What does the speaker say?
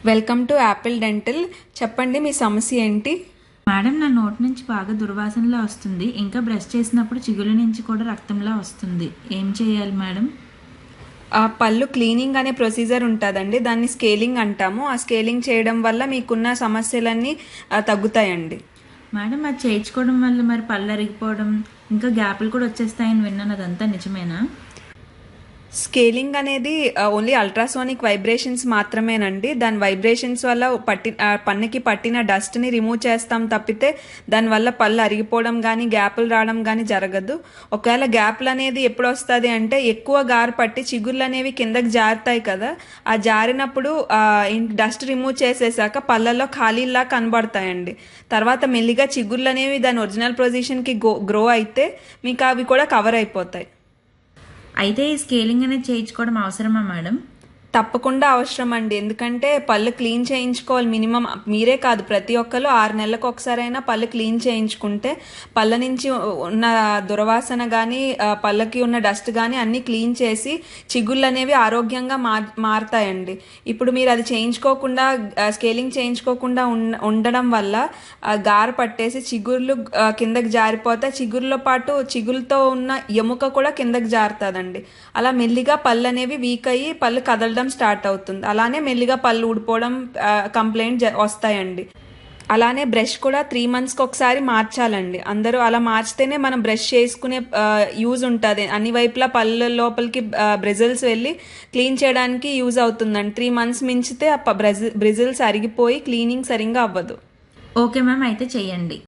Welcome to Apple dental. చెప్పండి మీ సమస్య ఏంటి? మేడం, నా నోటి నుంచి బాగా దుర్వాసనలా వస్తుంది. ఇంకా బ్రష్ చేసినప్పుడు చిగుళ్ళ నుంచి కూడా రక్తంలా వస్తుంది. ఏం చేయాలి మేడం? పళ్ళు క్లీనింగ్ అనే ప్రొసీజర్ ఉంటుందండి, దాన్ని స్కేలింగ్ అంటాము. ఆ స్కేలింగ్ చేయడం వల్ల మీకున్న సమస్యలన్నీ తగ్గుతాయండి. మేడం, అది చేయించుకోవడం వల్ల మరి పళ్ళు అరిగిపోవడం ఇంకా గ్యాప్లు కూడా వచ్చేస్తాయని విన్నాను. అదంతా నిజమేనా? స్కేలింగ్ అనేది ఓన్లీ అల్ట్రాసోనిక్ వైబ్రేషన్స్ మాత్రమేనండి. దాని వైబ్రేషన్స్ వల్ల పన్నుకి పట్టిన డస్ట్ని రిమూవ్ చేస్తాం తప్పితే దానివల్ల పళ్ళు అరిగిపోవడం కానీ గ్యాపులు రావడం కానీ జరగదు. ఒకవేళ గ్యాప్లు అనేది ఎప్పుడు వస్తుంది అంటే ఎక్కువ గారు పట్టి చిగుళ్ళు అనేవి కిందకి జారుతాయి కదా, ఆ జారినప్పుడు డస్ట్ రిమూవ్ చేసేసాక పళ్ళల్లో ఖాళీలా కనబడతాయండి. తర్వాత మెల్లిగా చిగుళ్ళు అనేవి దాని ఒరిజినల్ పొజిషన్కి గ్రో అయితే మీకు అవి కూడా కవర్ అయిపోతాయి. అయితే ఈ స్కేలింగ్ అనేది చేయించుకోవడం అవసరమా మేడం? తప్పకుండా అవసరం అండి. ఎందుకంటే పళ్ళు క్లీన్ చేయించుకోవాలి. మినిమం మీరే కాదు, ప్రతి ఒక్కరు 6 నెలలకు ఒకసారైనా పళ్ళు క్లీన్ చేయించుకుంటే పళ్ళ నుంచి ఉన్న దుర్వాసన కానీ పళ్ళకి ఉన్న డస్ట్ కానీ అన్నీ క్లీన్ చేసి చిగుళ్ళు అనేవి ఆరోగ్యంగా మారుతాయండి. ఇప్పుడు మీరు అది చేయించుకోకుండా స్కేలింగ్ చేయించుకోకుండా ఉండడం వల్ల గార పట్టేసి చిగుళ్ళు కిందకి జారిపోతే చిగుళ్ళతో పాటు చిగుళ్ళతో ఉన్న ఎముక కూడా కిందకి జారుతుందండి. అలా మెల్లిగా పళ్ళు అనేవి వీక్ అయ్యి పళ్ళు కదలడం స్టార్ట్ అవుతుంది. అలానే మెల్లిగా పళ్ళు ఊడిపోవడం కంప్లైంట్ వస్తాయండి. అలానే బ్రష్ కూడా 3 monthsకి ఒకసారి మార్చాలండి. అందరూ అలా మార్చితేనే మనం బ్రష్ చేసుకునే యూజ్ ఉంటుంది. అన్ని వైపులా పళ్ళ లోపలికి బ్రిజిల్స్ వెళ్ళి క్లీన్ చేయడానికి యూజ్ అవుతుందండి. 3 months మించితే బ్రిజిల్స్ అరిగిపోయి క్లీనింగ్ సరిగ్గా అవ్వదు. ఓకే మ్యామ్, అయితే చెయ్యండి.